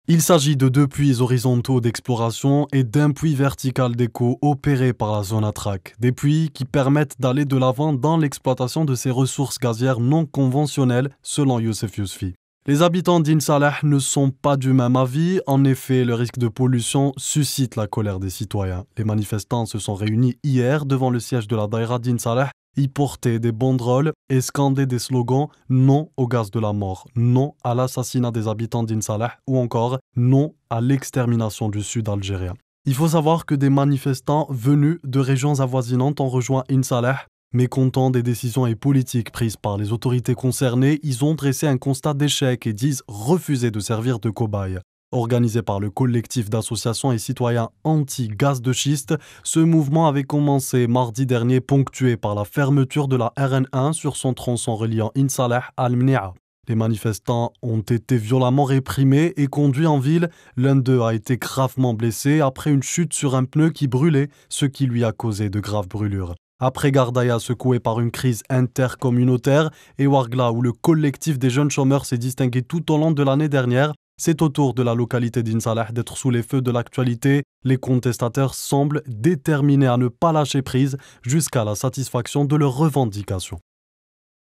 Il s'agit de deux puits horizontaux d'exploration et d'un puits vertical d'écho opéré par la zone Attrac. Des puits qui permettent d'aller de l'avant dans l'exploitation de ces ressources gazières non conventionnelles, selon Youssef Yousfi. Les habitants d'In Salah ne sont pas du même avis. En effet, le risque de pollution suscite la colère des citoyens. Les manifestants se sont réunis hier devant le siège de la Daïra d'In Salah. Ils portaient des banderoles et scandaient des slogans « Non au gaz de la mort »,« Non à l'assassinat des habitants d'In Salah » ou encore « Non à l'extermination du sud algérien ». Il faut savoir que des manifestants venus de régions avoisinantes ont rejoint In Salah. Mécontents des décisions et politiques prises par les autorités concernées, ils ont dressé un constat d'échec et disent refuser de servir de cobaye. Organisé par le collectif d'associations et citoyens anti-gaz de schiste, ce mouvement avait commencé mardi dernier, ponctué par la fermeture de la RN1 sur son tronçon reliant In Salah à Al-Mni'a. Les manifestants ont été violemment réprimés et conduits en ville. L'un d'eux a été gravement blessé après une chute sur un pneu qui brûlait, ce qui lui a causé de graves brûlures. Après Gardaïa, secoué par une crise intercommunautaire, et Ouargla, où le collectif des jeunes chômeurs s'est distingué tout au long de l'année dernière, c'est au tour de la localité d'In Salah d'être sous les feux de l'actualité. Les contestataires semblent déterminés à ne pas lâcher prise jusqu'à la satisfaction de leurs revendications.